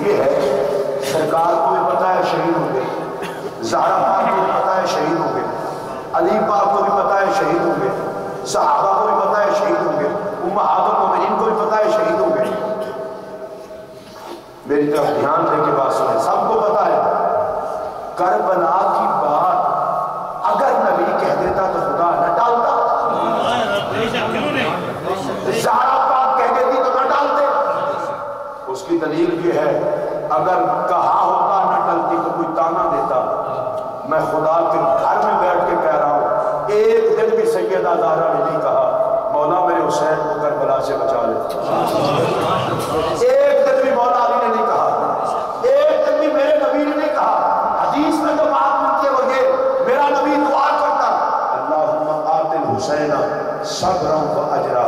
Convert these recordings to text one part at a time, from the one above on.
یہ ہے سرکار کو بھی پتا ہے شہید ہوں گے، زہرا پاک کو بھی پتا ہے شہید ہوں گے، علی پاک کو بھی پتا ہے شہید ہوں گے، صحابہ کو بھی پتا ہے شہید ہوں گے، امہات المومنین کو بھی پتا ہے شہید ہوں گے۔ میری طرف دھیان دے کے بات سنیں، سب کو پتا ہے کربلا کی بات اگر نبی کہہ دیتا تو خدا نہ ڈالتا، زہرا پاک کہہ دیتی تو نہ ڈالتے۔ اس کی دلیل یہ ہے اگر کہا ہوتا نہ ڈلتی تو کوئی تانا دیتا۔ میں خدا کے گھر میں بیٹھ کے کہہ رہا ہوں ایک دن بھی سیدہ زہرا نے نہیں کہا مولا میرے حسین کو کربلا سے بچا لے، ایک دن بھی مولا علی نے نہیں کہا، ایک دن بھی میرے نبی نے نہیں کہا۔ حدیث میں جو بات ملتی ہے وہ یہ میرا نبی دعا کرتا اللہم آت الحسین صبرا و اجرا،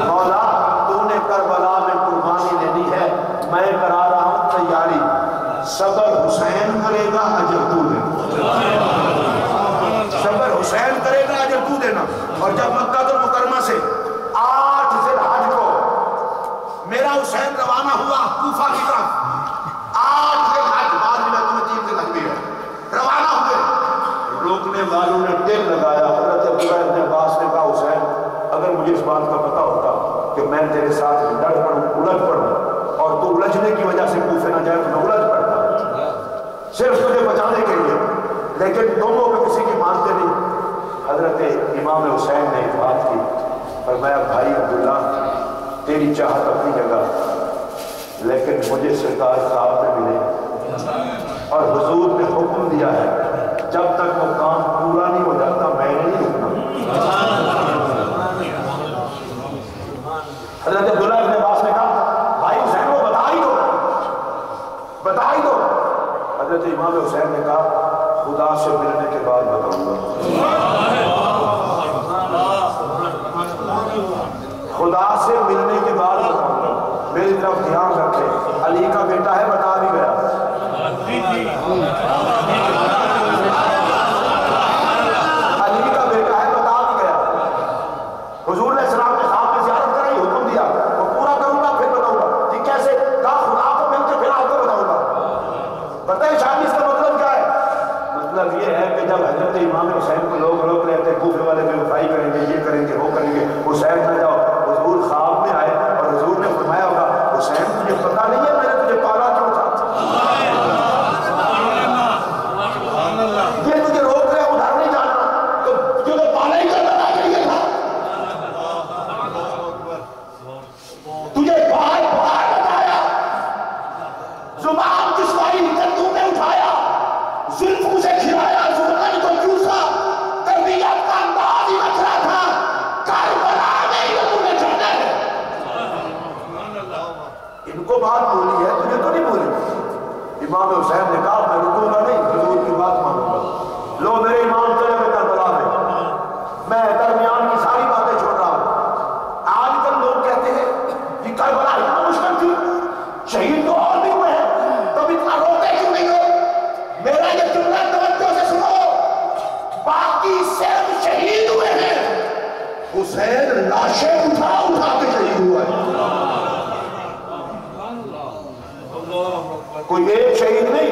مولا تو نے کربلا میں قربانی لینی ہے، میں کرا رہا ہوں تیاری، صبر حسین کرے گا اجر تو دینا، صبر حسین کرے گا اجر تو دینا۔ اور جب مکہ المکرمہ سے 8 ذی الحج کو میرا حسین روانہ ہوا کوفہ کی طرف، 8 ذی الحج بعد میں تمہیں 3 ذی الحج بھی ہے، روانہ ہوئے، روکنے والوں نے دل لگایا۔ حضرت عبداللہ ابن عباس نے کہا حسین اگر مجھے اس بات کا پتہ ہوتا کہ میں تیرے ساتھ لڑ پڑوں الجھ پڑوں اور تو الجھنے کی وجہ سے کوفے نہ جائے تو میں الجھ پڑتا صرف تجھے بچانے کے لیے، لیکن دونوں میں کسی کی مانتے نہیں۔ حضرت امام حسین نے ایک بات کی، فرمایا بھائی عبداللہ تیری چاہت اپنی جگہ لیکن مجھے سرکار خواب میں ملے اور حضور نے حکم دیا ہے جب تک وہ کام پورا نہیں ہو جاتا میں نہیں رکنا۔ حضرت عبداللہ ابن عباس نے کہا بھائی حسین کو بتا ہی دو، بتا ہی دو۔ حضرت امام حسین نے کہا خدا سے ملنے کے بعد بتاؤں گا، خدا سے ملنے کے بعد بتاؤں گا۔ میری طرف دھیان رکھے، علی کا بیٹا ہے بتا بھی گیا، علی کا بیٹا ہے بتا بھی گیا۔ حضور علیہ السلام نے خواب میں زیارت کرائی، حکم دیا وہ پورا کروں گا پھر بتاؤں گا۔ جی کیسے؟ کہا خدا کو مل کے پھر آپ کو بتاؤں گا۔ پتہ ہے شاید اس کا مطلب کیا ہے؟ مطلب یہ ہے کہ جب حضرت امام حسین کو لوگ روک رہے تھے کوفے والے میں وفائی کریں گے، یہ کریں گے، وہ کریں گے، حسین نہ جاؤ، حضور خواب میں آئے اور حضور نے فرمایا ہوگا حسین تجھے پتہ نہیں ہے میں نے تجھے پالا کیوں تھا، یہ تجھے روک رہے ادھر نہیں جانا تو تجھے پالا ہی کرنا چاہیے تھا، تجھے بار بار بتایا، زبان جسمانی تم نے اٹھایا، زلف سے کھلایا، زبان کو چوسا، تربیت کا انداز ہی رکھا تھا، کربلا میں یہ تمہیں جانا ہے۔ ان کو بات بولی ہے تجھے تو نہیں بولی۔ امام حسین نے کہا میں رکوں گا نہیں، حضور کی بات مانوں گا۔ لو میرے امام چلے گئے کربلا میں درمیان کی ساری باتیں چھوڑ رہا ہوں۔ آج کل لوگ کہتے ہیں کہ کربلا اتنا مشکل تھی، شہید تو اور بھی ہوئے ہیں، تب اتنا روتے کیوں نہیں ہو؟ میرا یہ جملہ توجہ سے سنو، باقی صرف شہید ہوئے ہیں، حسین لاشیں اٹھا اٹھا کے شہید ہوا ہے۔ کوئی ایک شہید نہیں،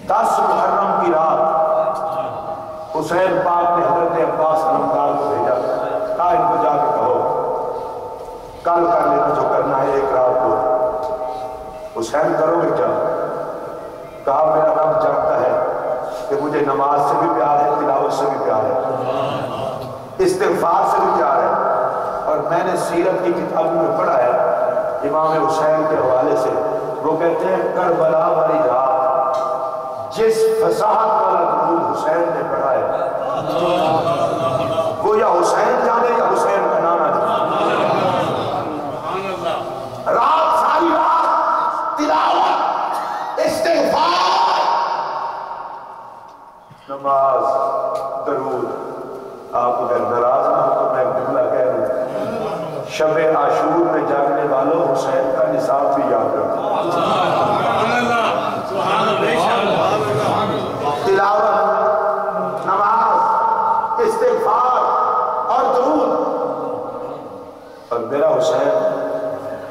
10 محرم کی رات حسین پاک نے حضرت عباس علمدار کو بھیجا، کہا ان کو جا کے کہو کل کر لینا جو کرنا ہے ایک رات کو۔ حسین کرو گے کیا؟ کہا میرا رب جانتا ہے کہ مجھے نماز سے بھی پیار ہے، تلاوت سے بھی پیار ہے، استغفار سے بھی پیار ہے، اور میں نے سیرت کی کتابوں میں پڑھا ہے امام حسین کے حوالے سے، وہ کہتے ہیں کربلا والی رات جس فصاحت والا درود حسین نے پڑھا ہے وہ یا حسین جانے یا حسین کا نانا جانے۔ رات ساری رات تلاوت، استغفار، نماز، درود۔ آپ اگر ناراض نہ ہو تو میں ایک جملہ کہہ دوں، شب عاشور میں جاگنے والوں حسین کا نصاب بھی یاد رکھو۔ تلاوت، نماز، استغفار اور درود۔ اور میرا حسین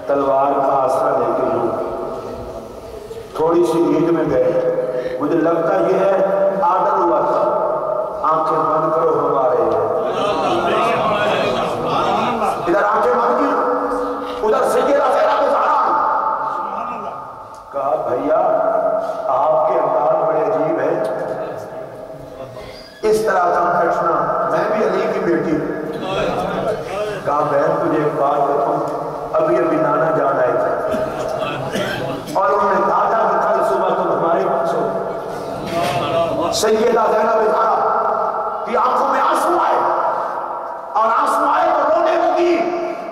تلوار کا آسرا لے کے لوں تھوڑی سی عید میں گئے، مجھے لگتا یہ ہے آرڈر ہوا تھا آنکھیں بند کرو ہمارے، ادھر آنکھیں بند کی، ادھر سیدہ زینب زہرا، کہا بھیا آپ کے انداز بڑے عجیب ہے، اس طرح کا بیٹھنا، میں بھی علی کی بیٹی ہوں۔ کہا بہن تجھے ایک بات بتاؤں، ابھی نانا جان آئے تھے اور انہوں نے کہا تھا کہ کل صبح تم ہمارے پاس ہو۔ سیدہ زینب زہرا کی آنکھوں میں آنسو آئے، اور آنسو آئے تو رونے لگی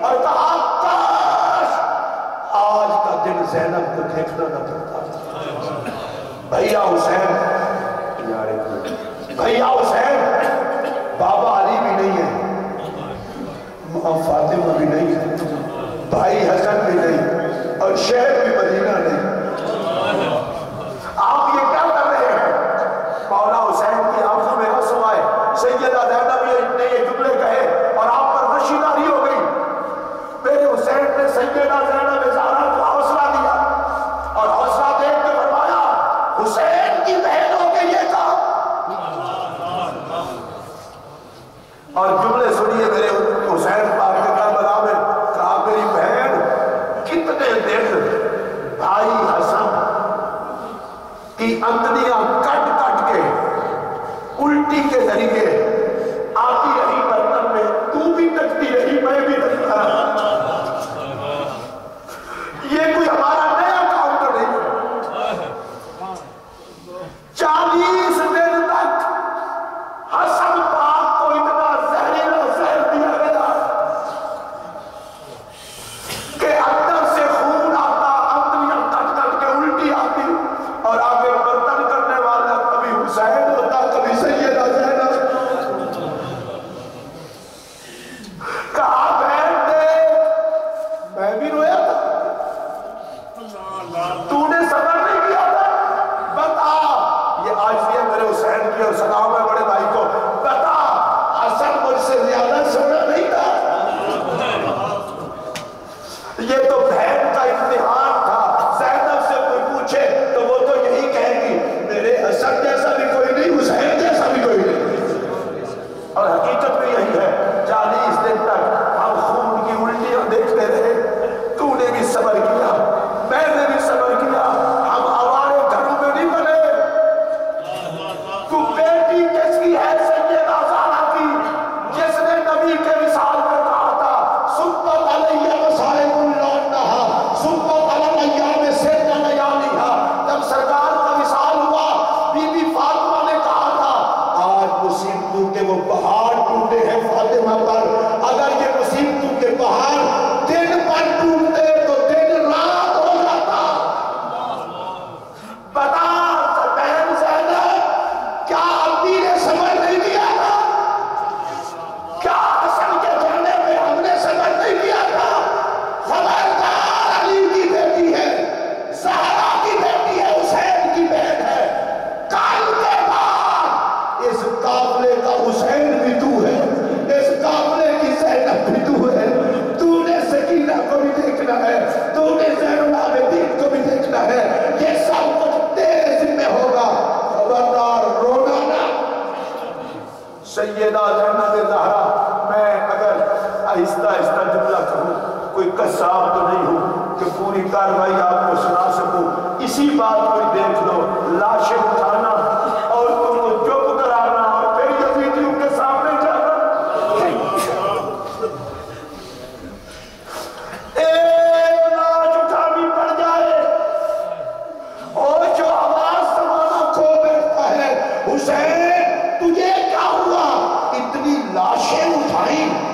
اور کہا کاش آج کا دن زینب کو دیکھنا نہ پڑتا۔ بھیا حسین، یار بھیا حسین، بابا علی بھی نہیں ہے، ماں فاطمہ بھی نہیں ہے، بھائی حسن بھی نہیں، اور شہر بھی مدینہ نہیں، آپ یہ کیا کر رہے ہیں؟ مولا حسین کی آنکھوں میں آنسو آئے، سیدہ زینب نے یہ جملے کہے اور آپ پر وشیداری ہو گئی۔ میرے حسین نے سیدہ زینب زہرا کو حوصلہ دیا اور حوصلہ دے کے فرمایا حسین کی بہن ہو کے یہ کہا، اور جملے سنیے میرے حسین پاک کے کربلا میں، کہا میری بہن کتنے دن بھائی حسن کی اندھیاں کٹ کٹ کے الٹی کے ذریعے آتی رہی برتن میں، تو بھی تکتی رہی میں بھی تکتا رہا، یہ کوئی ہمارا نیا کام تو نہیں ہے۔ 40 دن تک حسن پاک کو اتنا زہریلا زہر دیا گیا کہ اندر سے خون آتا، اندریاں کٹ کٹ کے الٹی آتی، اور آگے برتن کرنے والا کبھی حسین ہوتا کبھی سیدہ زینب۔ کہا بہن دیکھ میں بھی رویا تھا، تو نے صبر نہیں کیا تھا، بتا، یہ آج یہ میرے حسین کی اور سلام ہے بڑے بھائی کو، بتا حسن مجھ سے زیادہ سونا نہیں تھا؟ یہ تو بہن کا امتحان تھا، زینب سے کوئی پوچھے تو وہ تو یہی کہے گی میرے حسن جیسا بھی کوئی نہیں، حسین جیسا بھی کوئی نہیں، اور حقیقت بھی یہی ہے۔ 40 دن تک ہم خون کی الٹیاں دیکھتے رہے، تو نے بھی صبر کیا، میں نے بھی صبر کیا، ہم ہمارے گھروں میں نہیں بنے۔ تو بیٹی کس کی ہے سیدہ زہرا کی، جس نے نبی کے وصال میں کہا تھا سبت علیہ وصائب اللونہا سبت علی ایام سن لیالیہا، جب سرکار کا وصال ہوا بی بی فاطمہ نے کہا تھا آج مصیبتوں کے وہ پہاڑ ٹوٹے ہیں فاطمہ پر، اگر یہ مصیبتوں کے پہاڑ دن پر ٹوٹتے تو دن رات ہو جاتا۔ بتا بہن زینب، کیا امی نے صبر نہیں کیا تھا؟ کیا حسن کے جانے میں ہم نے صبر نہیں کیا تھا؟ خبردار علی کی بیٹی ہے، زہرا کی بیٹی ہے، حسین کی بہن ہے، کل کے بعد اس قافلے کا حسین بھی تو ہے، اس قافلے کی زینب بھی تو ہے، تو نے سکینہ کو بھی دیکھنا ہے، تو نے زین العابدین کو بھی دیکھنا ہے، یہ سب کچھ تیرے ذمہ ہوگا، خبردار رونا نہ۔ سیدہ زینب زہرا، میں اگر آہستہ آہستہ جملہ کہوں، کوئی قصاب تو نہیں ہوں کہ پوری کاروائی آپ کو سنا سکوں، اسی بات کو دیکھ لو، لاشیں اٹھانا اور تم کو چپ کرانا اور پھر یزیدیوں کے سامنے جانا، ایک لاش اٹھانی پڑ جائے اور جو آواز سمانا کھو بیٹھتا ہے حسین تجھے کیا ہوا، اتنی لاشیں اٹھائیں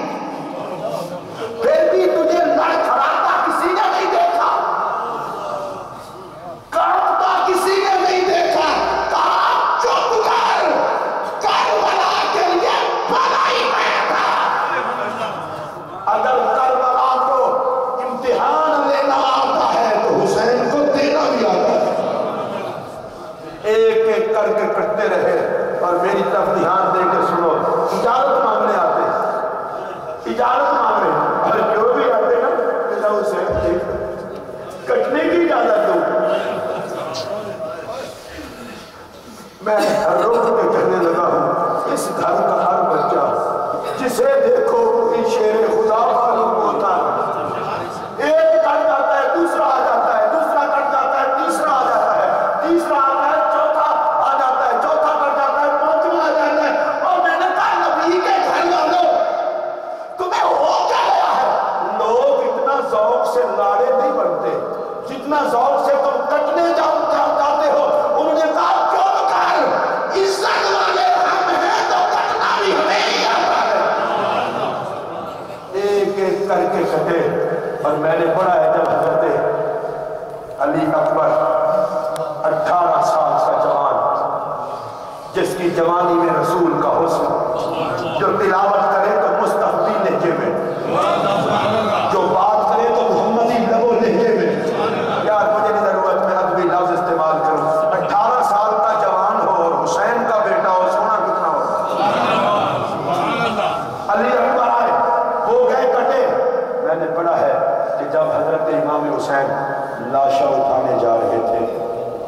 پھر بھی تجھے لڑکھڑاتا کسی نے نہیں دیکھا، کڑپتا کسی نے نہیں دیکھا، اتنا ذوق سے تم کٹنے جاتے ہو. انہوں نے کہا چپ کر، عزت والے ہم ہیں تو کٹنا بھی ہمیں ہی آتا ہے. ایک ایک کر کے کٹے. اور میں نے پڑھا ہے جب حضرت علی اکبر 18 سال کا جوان، جس کی جوانی میں رسول کا حسن، جو تلاوت کرے تو مستحبی لہجے میں، جو بات کرے تو محمدی لب و لہجے میں. یار مجھے نہیں ضرورت میں ادبی لفظ استعمال کروں. 18 سال کا جوان ہو اور حسین کا بیٹا ہو، سونا کتنا ہو. علی اکبر آئے، ہو گئے کٹے. میں نے پڑھا ہے کہ جب حضرت امام حسین لاشا اٹھانے جا رہے تھے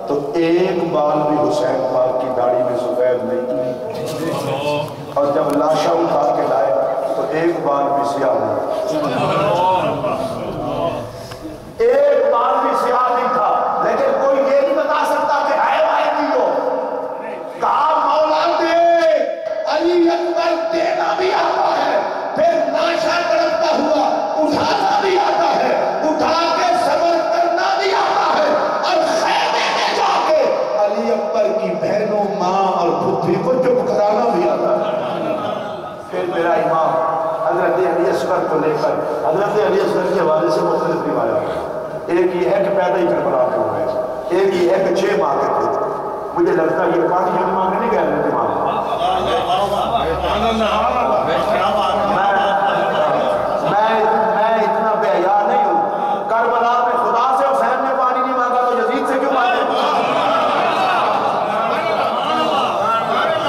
تو ایک بال بھی حسین پاک کی داڑھی میں سفید نہیں تھی، اور جب لاشا اٹھا کے لائے تو ایک بال بھی سیاہ نہیں، ایک بال بھی سیاہ نہیں تھا. لیکن کوئی یہ نہیں بتا سکتا کہ ہے وائے کی ہو. کہا مولا دے، علی اکبر دینا بھی آتا ہے، پھر لاشا تڑپتا ہوا اٹھانا بھی آتا ہے، اٹھا کے صبر کرنا بھی آتا ہے، اور خیمے میں جا کے علی اکبر کی بہنوں، ماں اور پتری کو چپ کرانا بھی آتا ہے. پھر میرا امام حضرت علی اصغر کو لے کر حضرت علی اصغر کے حوالے سے مختلف روایات ہیں. ایک یہ ہے کہ پیدا ہی کربلا کے ہوئے، ایک یہ ہے کہ 6 ماہ کے تھے. مجھے لگتا ہے یہ 5 ماہ میں نہیں گئے حضرت امام. میں اتنا بے حیا نہیں ہوں. کربلا میں خدا سے حسین نے پانی نہیں مانگا تو یزید سے کیوں مانگے؟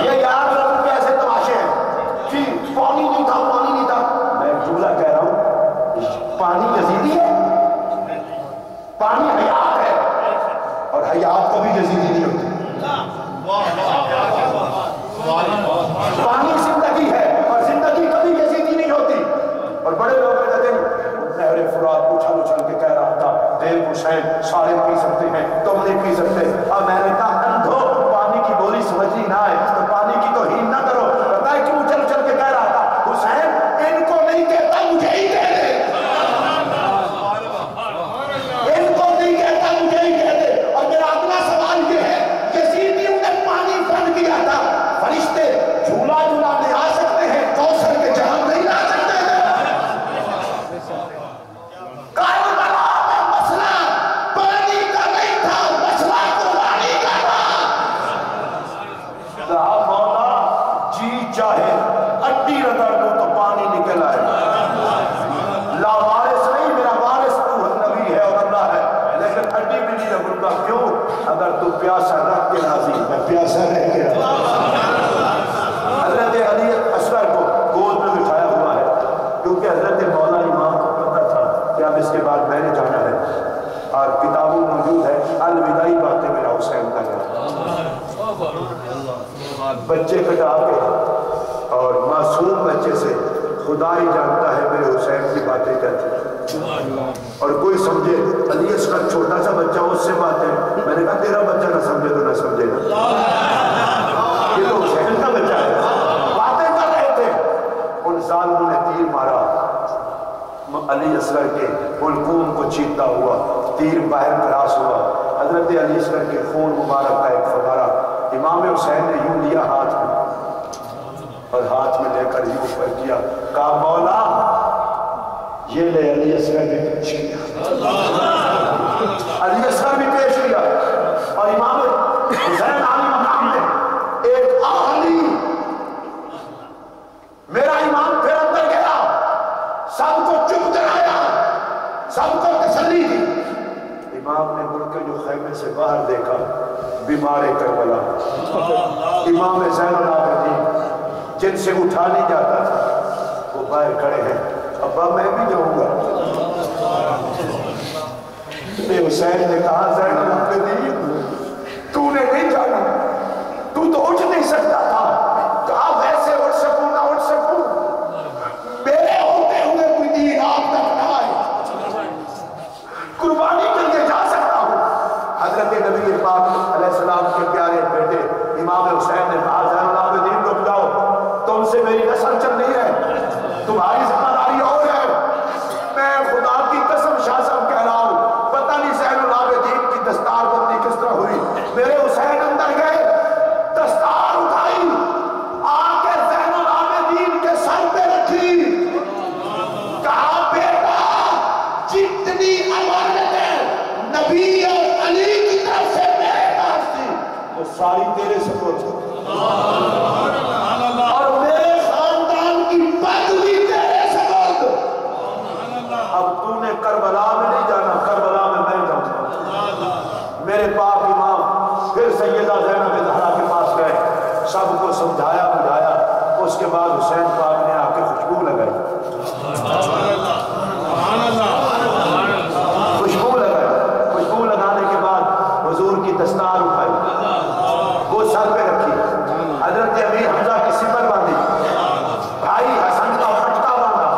یہ یاد رکھو کہ ایسے تماشے ہیں کہ پانی نہیں تھا، پانی نہیں تھا. میں جملہ کہہ رہا ہوں، پانی یزیدی ہے، پانی حیات ہے، اور حیات کبھی یزیدی نہیں ہوتی. پانی زندگی ہے اور زندگی کبھی یزیدی نہیں ہوتی. اور بڑے لوگ کہتے ہیں نہر فرات اچھل اچھل کے کہہ رہا تھا دیو حسین سارے پی سکتے ہیں، تم نہیں پی سکتے. اب میں نے کہا اندھو، پانی کی بولی سمجھنی نہ آئے تو پانی کی توہین نہ کرو. پتہ ہے کیوں اچھل اچھل کے کہہ رہا تھا؟ حسین ان کو نہیں کہتا، مجھے ہی کہہ دے. ان کو نہیں کہتا، مجھے ہی کہہ دے. اور میرا اگلا سوال یہ ہے، یزیدیوں نے پانی بند کیا تھا، فرشتے جھولا جھولانے آ سکتے ہیں، کوثر کے جہاں نہیں لا سکتے ہیں. کربلا میں مسئلہ پانی کا نہیں تھا، مسئلہ قربانی کا تھا. کہا مولا جی چاہے اڈی رگڑ دو تو پانی نکل آئے. لا وارث نہیں، میرا وارث تو نبی ہے اور اللہ ہے، لیکن اڈی بھی نہیں رگڑوں گا. کیوں؟ اگر تو پیاسا رکھ کے راضی، میں پیاسا رہ کے راضی. حضرت علی اصغر کو گود میں بٹھایا ہوا ہے کیونکہ حضرت مولا امام کو پتہ تھا کہ اب اس کے بعد میں نے جانا ہے، اور کتابوں موجود ہے الوداعی باتیں میرا حسین کا ہے. بچے کٹا کے اور معصوم بچے سے خدا ہی جانتا ہے میرے حسین کی باتیں کیا تھی. اور کوئی سمجھے علی اصغر چھوٹا سا بچہ اس سے باتیں، میں نے کہا تیرا بچہ نہ سمجھے تو نہ سمجھے گا، یہ تو حسین کا بچہ ہے. باتیں کر رہے تھے، ان ظالموں نے تیر مارا علی اصغر کے حلقوم کو چیرتا ہوا، تیر باہر کراس ہوا. حضرت علی اصغر کے خون مبارک کا ایک فوارہ امام حسین نے یوں لیا ہاتھ میں، اور ہاتھ میں لے کر یوں اوپر کیا. کہا مولا یہ لے. علی اصغر بھی پیش کیا، علی اصغر بھی پیش کیا. اور امام حسین عالی مقام میں ایک عالی میرا امام پھر اندر گیا، سب کو چپ کرایا، سب کو تسلی دی. امام نے مڑ کے جو خیمے سے باہر دیکھا، بیمار کربلا امام زین العابدین جن سے اٹھا نہیں جاتا تھا وہ باہر کھڑے ہیں. ابا میں بھی جاؤں گا. حسین نے کہا زین العابدین تو نے نہیں جانا، تو اٹھ نہیں سکتا تھا. کہا ویسے اٹھ سکوں نہ اٹھ سکوں، میرے ہوتے ہوئے کوئی دین آپ تک نہ آئے، قربانی کر کے جا سکتا ہوں. حضرت نبی پاک علیہ السلام کے پیارے بیٹے امام حسین نے کہا زین العابدین رک جاؤ، تم سے میری نسل چل نہیں ہے، تمہاری ذمہ داری اور ہے. میں خدا کی قسم شاہ صاحب کہہ رہا ہوں، پتہ نہیں زین العابدین نبی اور علی کی طرف سے میرے پاس تھی وہ ساری تیرے سپورٹ اور میرے خاندان کی پگ بھی تیرے سپورٹ. اب تو نے کربلا میں نہیں جانا، کربلا میں میں جاؤں گا. میرے پاک امام پھر سیدہ زینب زہرا کے پاس گئے، سب کو سمجھایا بجھایا. اس کے بعد حسین پاک نے آ کے خوشبو لگائی، خوشبو لگائی. خوشبو لگانے کے بعد حضور کی دستار اٹھائی، وہ سر پہ رکھی، حضرت امیر حمزہ کی سپر باندھی، بھائی حسن کا پٹکا باندھا،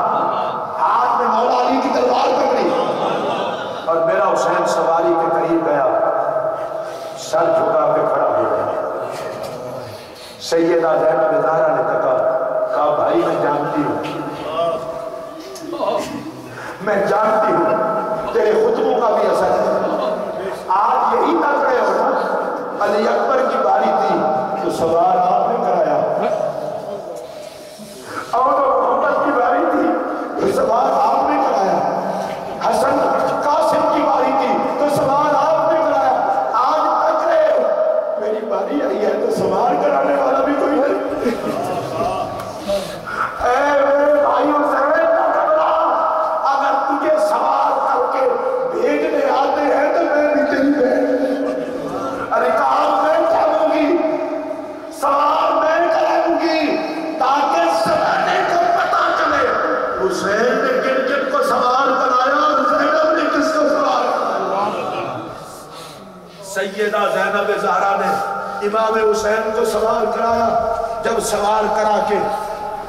ہاتھ میں مولا علی کی تلوار پکڑی، اور میرا حسین سواری کے قریب گیا، سر جھکا کے کھڑا ہو گیا. سیدہ زینب زہرا نے کہا بھائی میں جانتی ہوں، میں جانتی ہوں تیرے خطبوں کا بھی اثر ہے. آج یہی تک رہے ہو نا، علی اکبر کی باری تھی تو سوار آپ نے کرایا، اور محمد کی باری تھی تو سوار آپ نے کرایا، حسن قاسم کی باری تھی تو سوار آپ نے کرایا. آج تک رہے ہو، میری باری آئی ہے تو سوار کرانے والا بھی کوئی نہیں. اے میرے بھائیوں سے نہ گھبرا، اگر تجھے سوار کر کے بھیجنے آتے ہیں تو میں بھی تیری بہن. ارے کام میں کروں گی، سوار میں کروں گی، تاکہ زمانے کو پتا چلے حسین نے کن کن کو سوار کرایا اور زینب نے کس کو سوار کرایا. سیدہ زینب زہرا نے امام حسین کو سوار کرایا. جب سوار کرا کے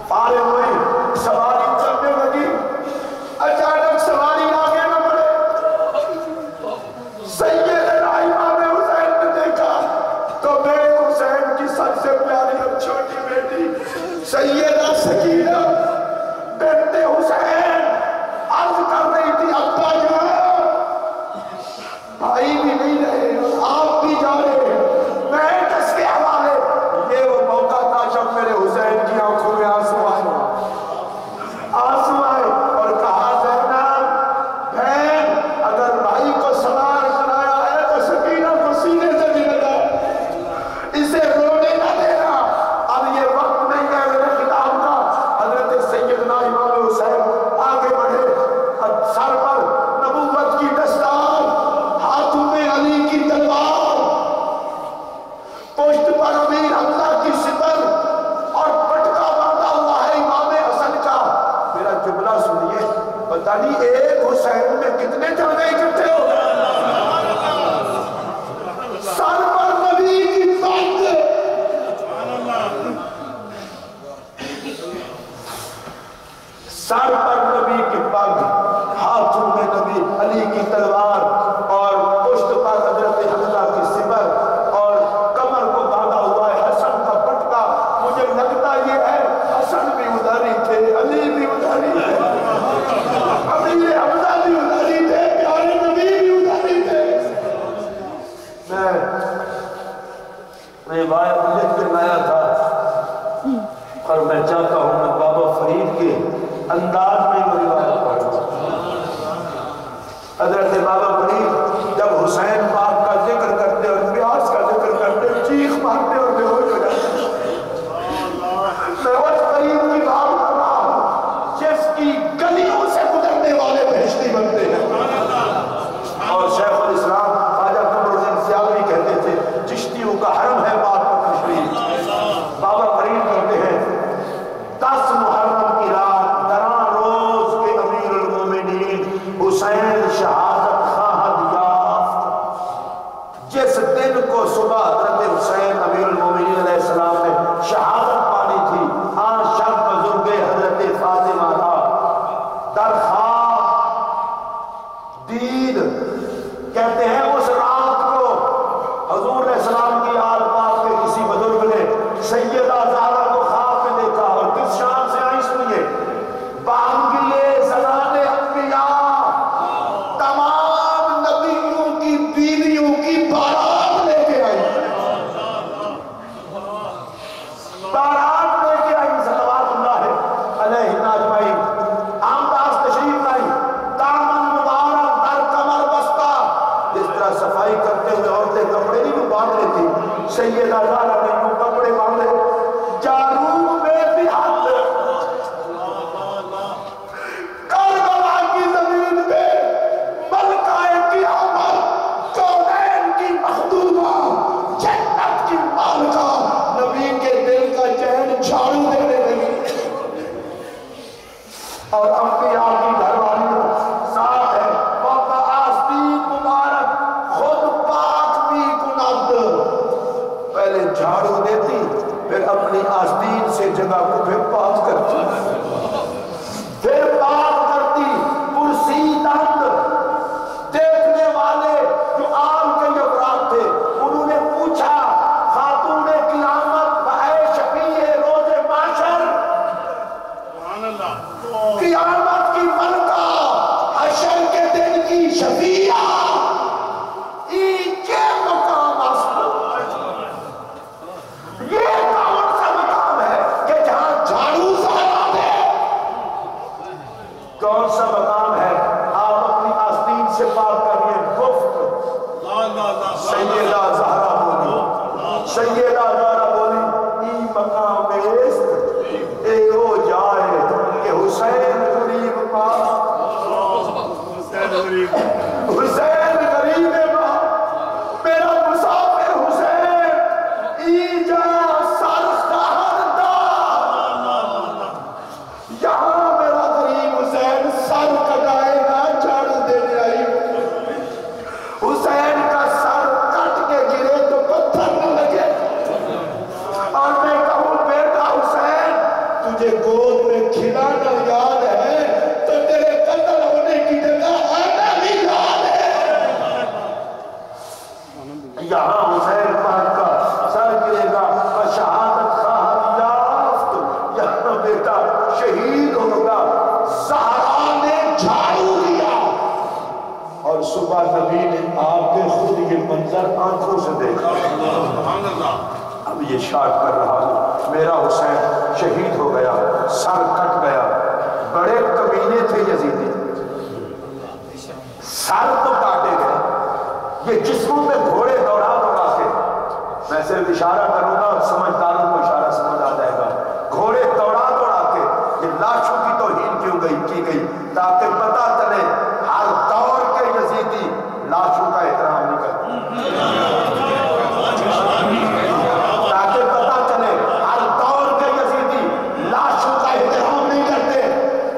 فارغ ہوئی، سواری چلنے لگی، اچانک سواری آگے نہ بڑھے. سیدنا امام حسین نے دیکھا تو میرے حسین کی سب سے پیاری اور چھوٹی بیٹی سیدہ سکینہ بنت حسین عرض کر رہی تھی، ابا جان بھائی بھی نہیں رہے اور آپ بھی جا رہے ہیں، میں کس کے حوالے. یہ وہ موقع تھا جب میرے حسین کی آنکھوں میں آنسو آئے اور کہا زینب بہن، اگر بھائی کو سوار کرایا ہے تو سکینہ کو سینے سے بھی لگا، اسے رونے نہ دینا. اب یہ وقت نہیں ہے میرے خطاب کا. حضرت سیدنا امام حسین آگے بڑھے، سر پر نبوت کی دستار، ہاتھوں میں علی کی تلوار، پشت پر امیر حمزہ کی سپر اور پٹکا باندھا ہوا ہے امام حسن کا. میرا جملہ سنیے، پتہ نہیں ایک حسین میں کتنے جلوے اکٹھے ہو گئے. سر پر نبی کی پگ، سر پر نبی کی پگ، ہاتھوں میں نبی علی کی تلوار اور پشت پر حضرت حمزہ کی سپر اور کمر کو باندھا ہوا ہے حسن کا پٹکا. مجھے لگتا یہ ہے حسن بھی ادھاری تھے، علی بھی ادھاری تھے، امیر حمزہ بھی ادھاری تھے، پیارے نبی بھی ادھاری تھے. میں روایت لکھ کے لایا تھا اور میں چاہتا ہوں میں بابا فرید کے انداز میں وہ روایت پڑھوں. حضرت بابا فرید جب حسین پاک کا ذکر کرتے اور پیاس کا ذکر کرتے چیخ مارتے اور بے ہوش ہو جاتے. میں اس فرید کی بات کر رہا ہوں جس کی گلیوں سے گزرنے والے بہشتی بنتے ہیں. اور شیخ الاسلام خواجہ قمر الدین سیالوی کہتے تھے چشتیوں کا حرم ہے بات پر تشریف. بابا فرید کہتے ہیں 10 محرم کی رات دراں روز کے امیر المومنین حسین شہادت خواہد یافت. جس دن کو صبح حضرت حسین امیر المومنین علیہ السلام نے شہادت پانی تھی، آن شب بزرگ حضرت فاطمہ کا در خواب دید. کہتے ہیں اس رات کو حضور علیہ السلام کی آل پاک کے کسی بزرگ نے سیدہ زہرا کو خواب میں دیکھا اور کس شان سے آئی سنیے، بانگیے زنان انبیاء، تمام نبیوں کی بیویوں کی بارات لے کے آئی، بارات لے کے آئی صلوات اللہ علیہ اجمعین. عام داس تشریف لائی، دامن مبارک در کمر بستہ. جس حسین غریب ماں میرا مسافر حسین ایجا سر خاردار یہاں میرا غریب حسین سر کٹائے گا جھاڑو دینے آئی حسین کا سر کٹ کے گرے تو پتھر نہ لگے اور میں کہوں بیٹا حسین تجھے گود میں کھلانا یاد ہے تو تیرے قتل ہونے کی جگہ آنا بھی یاد ہے یہاں حسین پاک کا سر گرے گا اور شہادت خواہر یافت یہاں بیٹا شہید ہوگا زہرا نے جھاڑو دیا اور صبح نبی نے آپ کے خود یہ منظر آنکھوں سے دیکھا اب یہ شاٹ کر رہا ہوں میرا حسین شہید ہو گیا سر کٹ گیا بڑے کمینے تھے یزیدی سر تو کاٹے گئے یہ جسموں میں گھوڑے دوڑا دوڑا کے میں صرف اشارہ کروں گا اور سمجھداروں کو اشارہ سمجھ آ جائے گا گھوڑے دوڑا دوڑا کے یہ لاشوں کی توہین کیوں کی گئی تاکہ پتہ چلے ہر دور کے یزیدی لاشوں کا احترام نہیں کرتے تاکہ پتہ چلے ہر دور کے یزیدی لاشوں کا احترام نہیں کرتے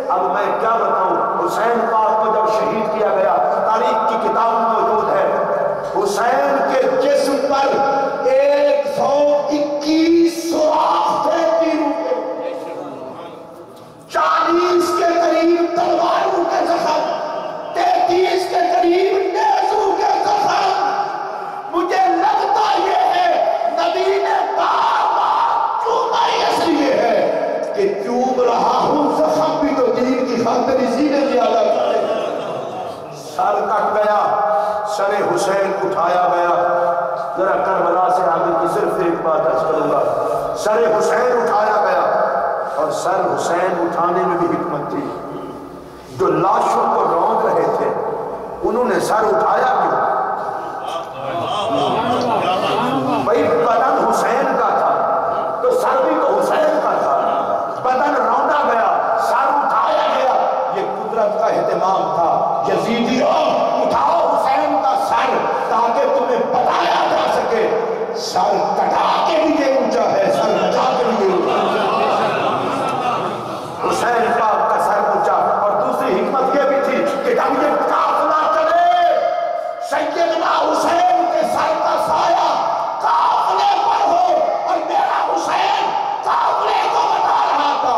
اب میں کیا بتاؤں حسین پاک کو جب شہید کیا گیا تاریخ کی کتاب موجود ہے حسین کے جسم پر 121 سوراخ تھے تیروں کے 40 کے قریب تلواروں کے زخم 33 کے قریب نیزوں کے زخم مجھے لگتا یہ ہے نبی نے بار بار چوما اس لیے ہے کہ چوم رہا ہوں زخم بھی تو دین کی خاطر اسی نے زیادہ کرے سر کٹ گیا سر حسین اٹھایا گیا ذرا کربلا سے آگے کی صرف ایک بات عرض کروں گا سر حسین اٹھایا گیا اور سر حسین اٹھانے میں بھی حکمت تھی جو لاشوں کو روند رہے تھے انہوں نے سر اٹھایا کیوں بھئی بدن حسین کا تھا تو سر بھی تو حسین کا تھا بدن روندا گیا سر اٹھایا گیا یہ قدرت کا اہتمام تھا یزیدیوں اٹھاؤ حسین کا سر تاکہ تمہیں بتایا جا سکے سر کٹا کے بھی یہ اونچا ہے سر بچا کے بھی یہ اونچا حسین پاک کا سر اونچا اور دوسری حکمت یہ بھی تھی کہ جب یہ قافلہ چلے سیدنا حسین کے سر کا سایہ قافلے پر ہو اور میرا حسین قافلے کو بتا رہا تھا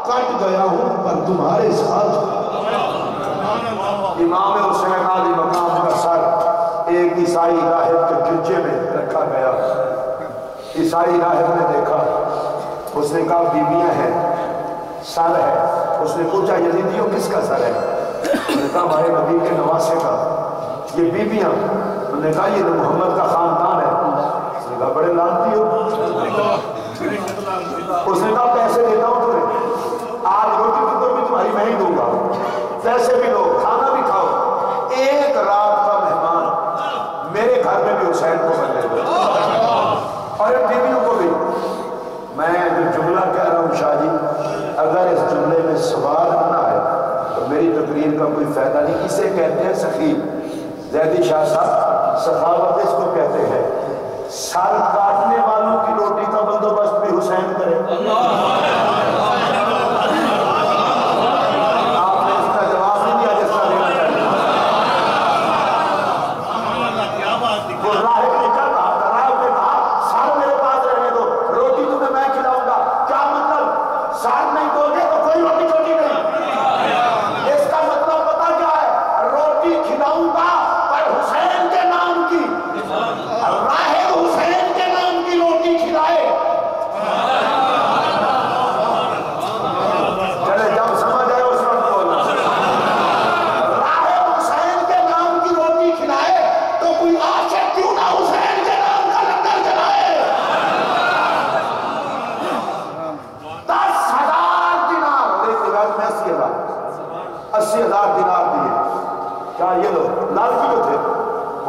کٹ گیا ہوں پر تمہارے ساتھ امام حسین علی مقام کا سر ایک عیسائی راہب کے گرجے میں رکھا گیا عیسائی راہب نے دیکھا اس نے کہا بیویاں ہیں سر ہے اس نے پوچھا یزیدیوں کس کا سر ہے اس نے کہا ہمارے نبی کے نواسے کا یہ بیویاں انہوں نے کہا یہ محمد کا خاندان ہے اس نے کہا بڑے لانتی ہو اس نے کہا پیسے دیتا ہوں تمہیں آج روٹی کی تو بھی تمہاری میں ہی دوں گا پیسے بھی لو کھانا بھی کھاؤ ایک رات کا مہمان میرے گھر میں بھی حسین کو بن لے گا اور ان بیویوں کو بھی میں جو جملہ کہہ رہا ہوں شاہ جی اگر اس جملے میں سوال نہ آئے تو میری تقریر کا کوئی فائدہ نہیں اسے کہتے ہیں سخی زیدی شاہ صاحب سخاوت اس کو کہتے ہیں سر کاٹنے والوں کی روٹی کا بندوبست بھی حسین کرے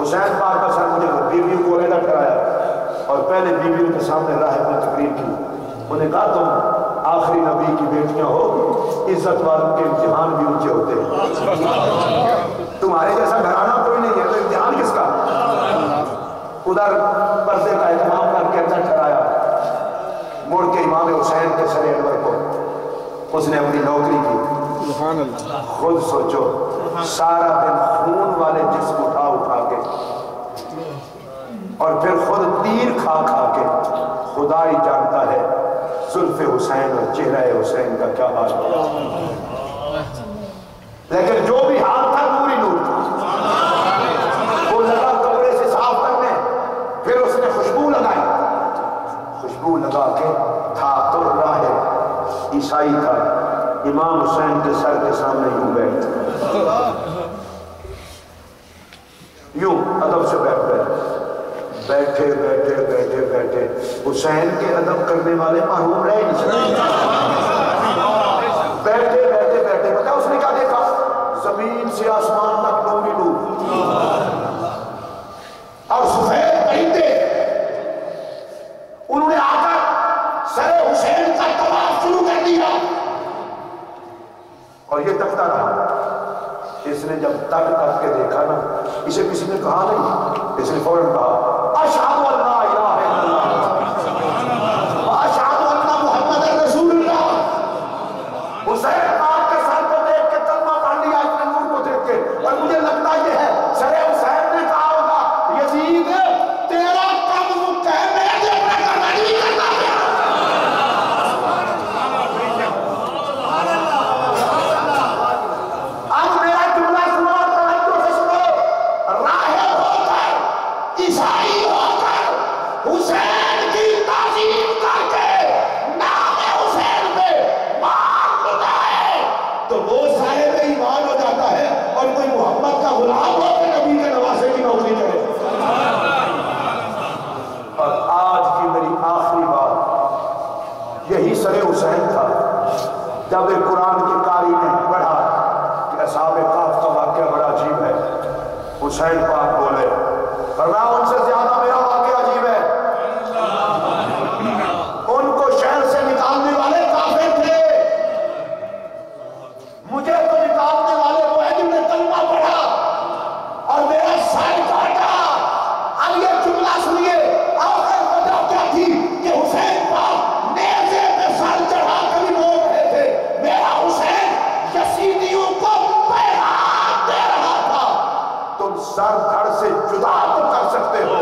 حسین پاک کا سر مجھے بیویوں کو علیحدہ کرایا اور پہلے بیویوں کے سامنے راہب نے تقریر کی انہوں نے کہا تم آخری نبی کی بیٹیاں ہو عزت والوں کے امتحان بھی اونچے ہوتے ہیں تمہارے اس نے اپنی نوکری کی. سبحان اللہ. خود سوچو سارا دن خون والے جسم اٹھا کے اور پھر خود تیر کھا کے خدا ہی جانتا ہے زلف حسین اور چہرہ حسین کا کیا حال ہے. لیکن جو بھی حال تھا نور ہی نور تھا. وہ لگا کپڑے سے صاف کرنے, پھر اس نے خوشبو لگائی, خوشبو لگا کے تھا تو رہا ہے عیسائی تھا, امام حسین کے سر کے سامنے یوں یوں ادب سے بیٹھے حسین کے ادب کرنے والے محروم رہے نہیں سکتے. بیٹھے پتہ اس نے کیا دیکھا, زمین سے آسمان تک نور ہی نور اور سفید پرندے. انہوں نے آ کر سر حسین کا طواف شروع کر دیا اور یہ تکتا رہا. اس نے جب تک کے دیکھا نا, اسے کسی نے کہا نہیں, اس نے فوراً کہا اشہد ان لا الہ الا اللہ واشہد ان محمد رسول اللہ. حسین پاک کے سر کو دیکھ کے کلمہ پڑھ لیا اس نے نور کو دیکھ کے. اور مجھے لگتا یہ ہے سر حسین نے کہا ہوگا یزید تیرا کم مکہ ہے, میں نے اپنا کرنا نہیں کرنا. یہی سر حسین تھا جب ایک قرآن کی قاری نے پڑھا کہ اصحاب کہف کا واقعہ بڑا عجیب ہے. حسین پاک بولے فرمایا ان سے زیادہ میرا واقعہ عجیب ہے. ان کو شہر سے نکالنے والے کافر تھے, مجھے تو نکالنے والے وہ ہے جن نے کلمہ پڑھا اور میرا سر کاٹا. اب یہ جملہ سنیے, آخر وجہ کیا تھی کہ حسین پاک سر چڑھا کبھی بول رہے تھے میرا حسین یزیدیوں کو پیغام دے رہا تھا. تم سر دھڑ سے جدا تو کر سکتے ہو,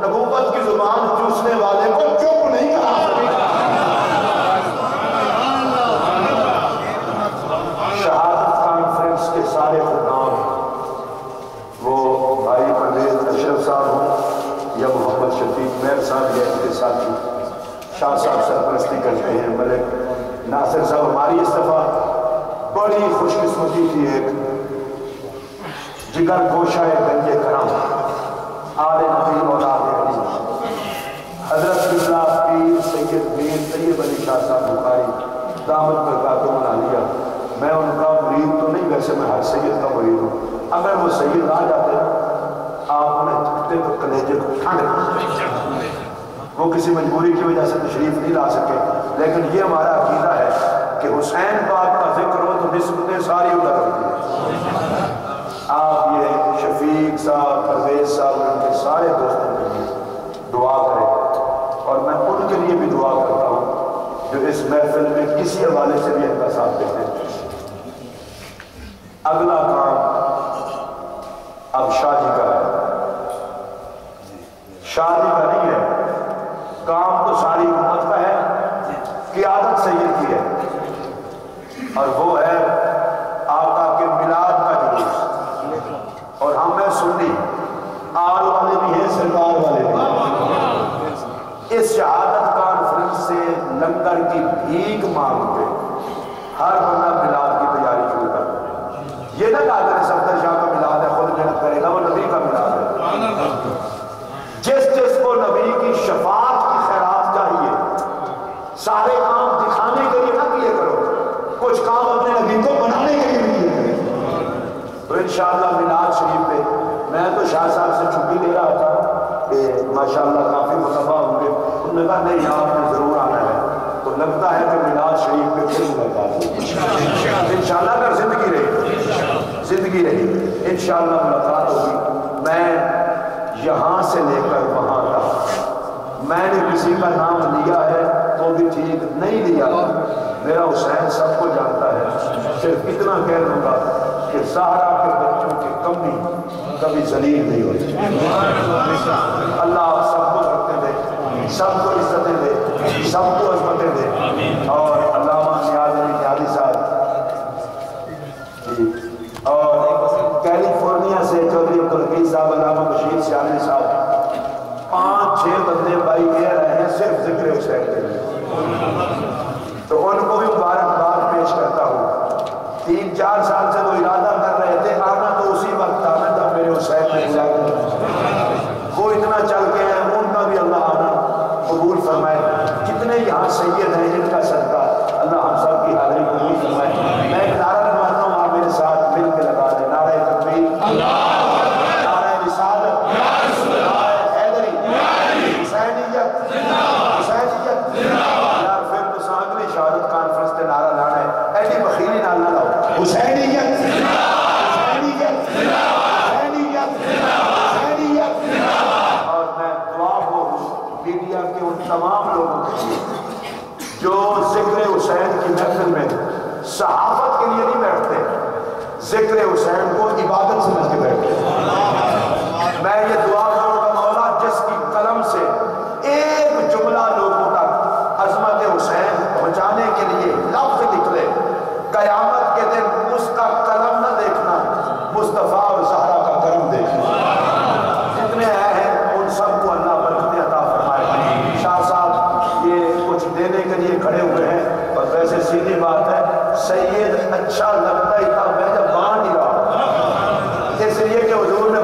نبوت کی زبان چوسنے والے کو چپ نہیں کرا سکتے. شہادت کانفرنس کے سارے خدام, وہ بھائی پرویز اشرف صاحب ہوں یا محمد شفیق میر صاحب یا ان کے ساتھی شاہ صاحب سرپرستی کرتے ہیں, ملک ناصر صاحب ہماری اس دفعہ بڑی خوش قسمتی تھی. ایک جگر گوشہ گنج کرم آل نبی اولاد علی حضرت قبلہ پیر سید میر طیب علی شاہ صاحب بخاری دامت برکاتہم العالیہ. میں ان کا مرید تو نہیں, ویسے میں ہر سید کا مرید ہوں. اگر وہ سید آ جاتے آپ انہیں تھکتے تو کلیجے کو ٹھنڈ, وہ کسی مجبوری کی وجہ سے تشریف نہیں لا سکے. لیکن یہ ہمارا عقیدہ ہے کہ حسین پاک کا ذکر ہو تو نسبتیں ساری ادھر ہوتی ہیں. آپ یہ شفیق صاحب, پرویز صاحب اور ان کے سارے دوستوں کے لیے دعا کریں, اور میں ان کے لیے بھی دعا کرتا ہوں جو اس محفل میں کسی حوالے سے بھی ان کا ساتھ دیتے ہیں. اگلا کام اب شادی کا ہے. شادی کا نہیں ہے, کام تو ساری امت کا ہے, قیادت سید کی ہے, اور وہ ہے آقا کے میلاد کا جلوس. اور ہم ہیں سنی, آل والے بھی ہیں, سرکار والے بھی. اس شہادت کانفرنس سے لنگر کی بھیک مانگتے ہر بندہ میلاد کی تیاری شروع کر دے. یہ نہ کہا کرے صفدر شاہ کا میلاد ہے خود محنت کرے گا, وہ نبی کا میلاد ہے. جس کو نبی کی شفاعت کی خیرات چاہیے, سارے کام دکھانے کے لیے نہ کیے کرو, کچھ کام اپنے نبی کو بنانے کے لیے کیے کریں. تو انشاءاللہ میلاد شریف پہ میں تو شاہ صاحب سے چھٹی لے رہا تھا کہ ماشاءاللہ کافی مصطفیٰ ہوں گے. انہوں نے کہا نہیں آپ نے ضرور آنا ہے. تو لگتا ہے کہ میلاد شریف پہ پھر ملاقات ہوگی انشاءاللہ. اگر زندگی رہی انشاءاللہ ملاقات ہوگی. میں یہاں سے لے کر وہاں تک میں نے کسی کا نام لیا ہے تو وہ بھی ٹھیک نہیں لیا، میرا حسین سب کو جانتا ہے، صرف اتنا کہہ دوں گا کہ زہرا کے بچوں کی کمی کبھی ذلیل نہیں ہوتی۔ اللہ سب کو برکتیں دے، سب کو عزتیں دے، سب کو عظمتیں دے، اور علامہ نیاز علی نیازی صاحب اور کیلیفورنیا سے چودھری عبدالحفیظ صاحب، علامہ بشیر سیالوی صاحب، 5-6 بندے بھائی کہہ رہے ہیں صرف ذکر حسین کے لیے، تو ان کو بھی مبارکباد پیش کرتا ہوں۔ 3-4 سال سے وہ ارادہ کر رہے تھے، آنا تو اسی وقت تھا میں جب میرے حسین نے بلا کر، وہ اتنا چل کے ہیں، ان کا بھی اللہ آنا قبول فرمائے۔ جتنے یہاں سید ہیں جن کا صدقہ اللہ ہم سب کی حاضری قبول فرمائے۔ میں ایک نعرہ لگاتا ہوں، آپ میرے ساتھ مل کے لگا دیں، نعرہ تکبیر، نعرہ رسالت، نعرہ حیدری، حسینیت، حسینیت۔ یار پھر تو سانگلی شہادت کانفرنس تے نعرہ لانا ہے، ایڈی بخیلی نعرہ لاؤ، حسینیت، حسینیت، حسینیت، حسینیت۔ اور میں دعا کو میڈیا کے ان تمام لوگوں کے لیے جو ذکر حسین کی محفل میں صحافت کے لیے نہیں بیٹھتے، ذکر حسین کو عبادت سمجھ کے بیٹھتے، میں یہ دعا کروں گا مولا جس کی قلم سے ایک جملہ لوگوں تک عظمت حسین پہنچانے کے لیے لفظ نکلے، قیامت کے دن اس کا قلم نہ دیکھنا، مصطفیٰ اور زہرا کا کرم دیکھنا۔ جتنے آئے ہیں ان سب کو اللہ برکتیں عطا فرمائے۔ شاہ صاحب یہ کچھ دینے کے لیے کھڑے ہوئے ہیں، اور ویسے سیدھی بات ہے سید اچھا لگتا ہی تھا میں جب وہاں نہیں رہا، اس لیے کہ حضور نے